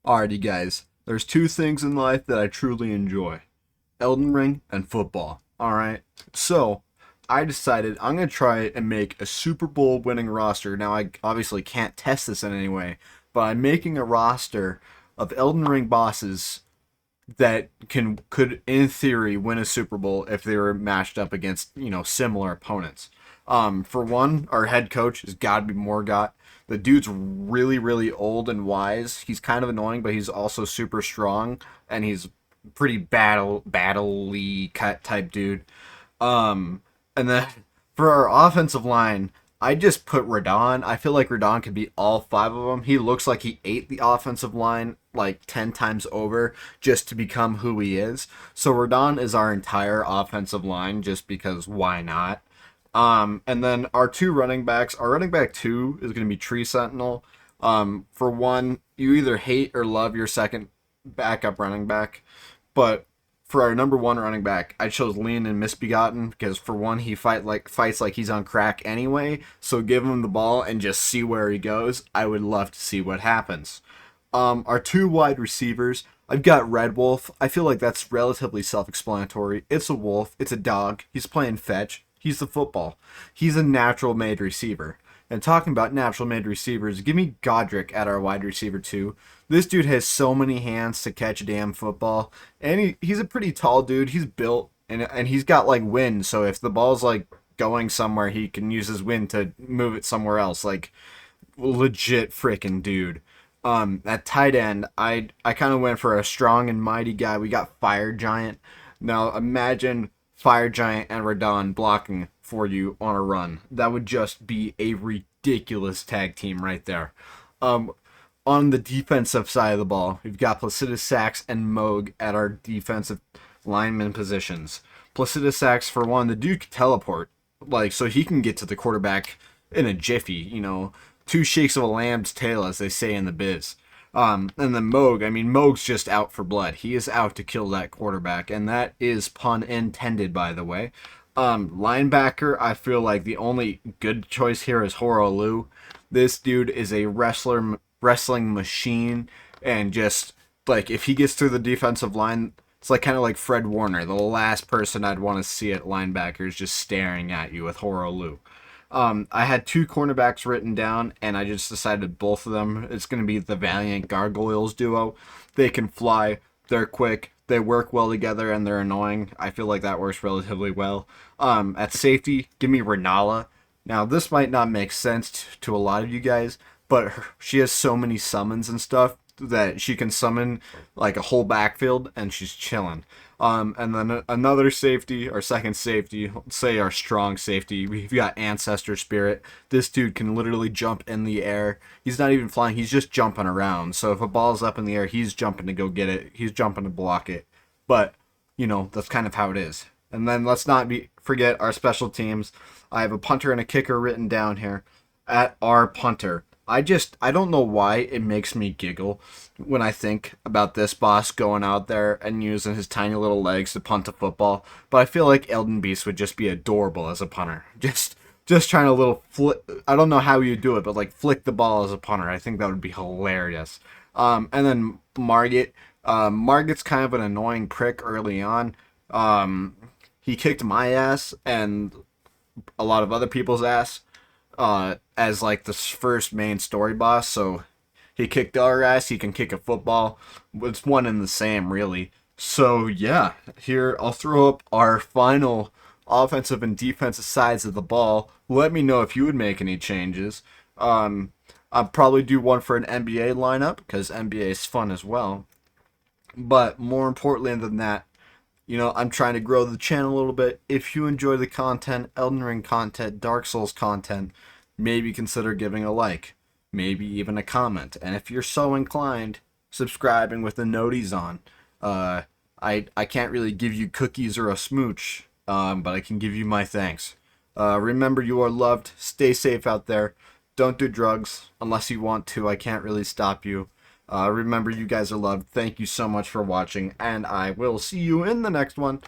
Alrighty, guys. There's two things in life that I truly enjoy: Elden Ring and football. Alright? So, I decided I'm going to try and make a Super Bowl winning roster. Now, I obviously can't test this in any way, but I'm making a roster of Elden Ring bosses that could in theory win a Super Bowl if they were matched up against similar opponents. For one, our head coach has got to be Morgott. The dude's really old and wise. He's kind of annoying, but he's also super strong, and he's pretty battley cut type dude. And then for our offensive line, I just put Radon. I feel like Radon could beat all five of them. He looks like he ate the offensive line like 10 times over just to become who he is. So Radon is our entire offensive line just because why not? And then our two running backs, our running back two is going to be Tree Sentinel. For one, you either hate or love your second backup running back, but for our number one running back, I chose Lean and Misbegotten because for one, he fights like he's on crack anyway. So give him the ball and just see where he goes. I would love to see what happens. Our two wide receivers, I've got Red Wolf. I feel like that's relatively self-explanatory. It's a wolf. It's a dog. He's playing fetch. He's the football. He's a natural made receiver. And talking about natural made receivers, give me Godric at our wide receiver too. This dude has so many hands to catch a damn football, and he's a pretty tall dude. He's built, and he's got like wind. So if the ball's like going somewhere, he can use his wind to move it somewhere else. Like legit freaking dude. At tight end, I kind of went for a strong and mighty guy. We got Fire Giant. Now imagine Fire Giant and Radon blocking for you on a run. That would just be a ridiculous tag team right there. Um, on the defensive side of the ball, we've got Placidus Sax and Moog at our defensive lineman positions. Placidus Sax, for one, the dude can teleport, like so he can get to the quarterback in a jiffy. Two shakes of a lamb's tail, as they say in the biz. And then Moog, I mean, Moog's just out for blood. He is out to kill that quarterback, and that is pun intended, by the way. Linebacker, I feel like the only good choice here is Horolu. This dude is a wrestling machine, and just like if he gets through the defensive line, it's like kind of like Fred Warner. The last person I'd want to see at linebacker is just staring at you with Horolu. I had two cornerbacks written down, and I just decided both of them. It's going to be the Valiant Gargoyles duo. They can fly, they're quick, they work well together, and they're annoying. I feel like that works relatively well. At safety, give me Renala. Now, this might not make sense to a lot of you guys, but she has so many summons and stuff that she can summon like a whole backfield, and she's chilling. And then another safety, our second safety, let's say our strong safety, we've got Ancestor Spirit. This dude can literally jump in the air. He's not even flying, he's just jumping around. So if a ball's up in the air, he's jumping to go get it. He's jumping to block it. But, that's kind of how it is. And then let's not forget our special teams. I have a punter and a kicker written down here. At our punter, I don't know why it makes me giggle when I think about this boss going out there and using his tiny little legs to punt a football. But I feel like Elden Beast would just be adorable as a punter. Just trying to little flick. I don't know how you do it, but like flick the ball as a punter. I think that would be hilarious. And then Margit. Margit's kind of an annoying prick early on. He kicked my ass and a lot of other people's ass as like the first main story boss. So he kicked our ass. He can kick a football. It's one and the same, really. So yeah, here I'll throw up our final offensive and defensive sides of the ball. Let me know if you would make any changes. I'll probably do one for an NBA lineup because NBA is fun as well. But more importantly than that, I'm trying to grow the channel a little bit. If you enjoy the content, Elden Ring content, Dark Souls content, maybe consider giving a like, maybe even a comment. And if you're so inclined, subscribing with the noties on. I can't really give you cookies or a smooch, but I can give you my thanks. Remember, you are loved. Stay safe out there. Don't do drugs unless you want to. I can't really stop you. Remember, you guys are loved. Thank you so much for watching, and I will see you in the next one.